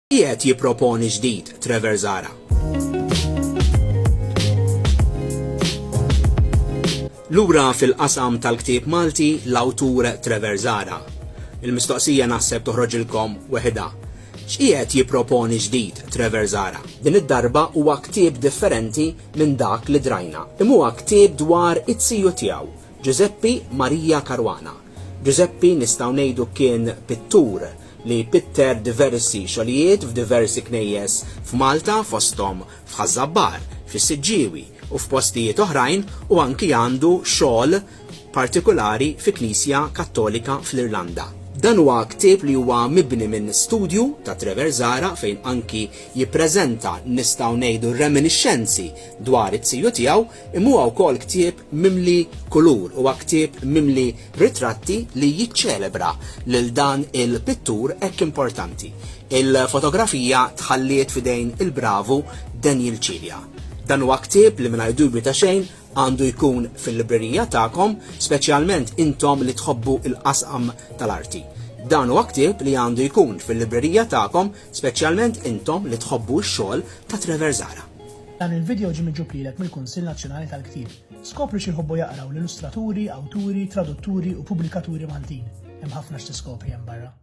Qiegħed jipproponi ġdid Trevor Zara. Lura fil-qasam tal-ktieb Malti l-awtur Trevor Zara. Il-mistoqsija naħseb toħroġilkom weħda. X'qiegħed jipproponi ġdid Trevor Zara? Din id-darba huwa ktieb differenti minn dak li drajna. Huwa ktieb dwar it-siju tiegħu, Giuseppe Maria Caruana. Giuseppe nistgħu ngħidu kien pittur li pitter diversi xogħlijiet f'diversi knejjes f'Malta fosthom f'Ħażabbar, fis-Siġġiewi u f'postijiet oħrajn u anki għandu xogħol partikolari fi Knisja Kattolika fl-Irlanda. Dan huwa ktieb li huwa mibni minn studju ta' Trevor Zara fejn anki jippreżenta nistgħu ngħidu reminiscenzi dwar it-siju tiegħu, imma huwa wkoll ktieb mimli kulur, huwa ktieb mimli ritratti li jiċċelebra lil dan il-pittur hekk importanti. Il-fotografija tħalliet f'idejn il-bravu Daniel Cilja. Dan huwa ktieb li mingħajr dubju ta' xejn għandu jkun fil-librerija tagħkom, speċjalment intom li tħobbu il-qasam tal-arti. Dan huwa ktieb li għandu jkun fil-librerija tagħkom, speċjalment intom li tħobbu x-xogħol ta' Trevor Zara. Dan il-video ġie miġġub lilek mill-Kunsill Nazzjonali tal-Ktieb. Skopri xi jħobbu jaqraw l-illustraturi, awturi, tradutturi u pubblikaturi Maltin. Hemm ħafna x'tiskopri hemm barra.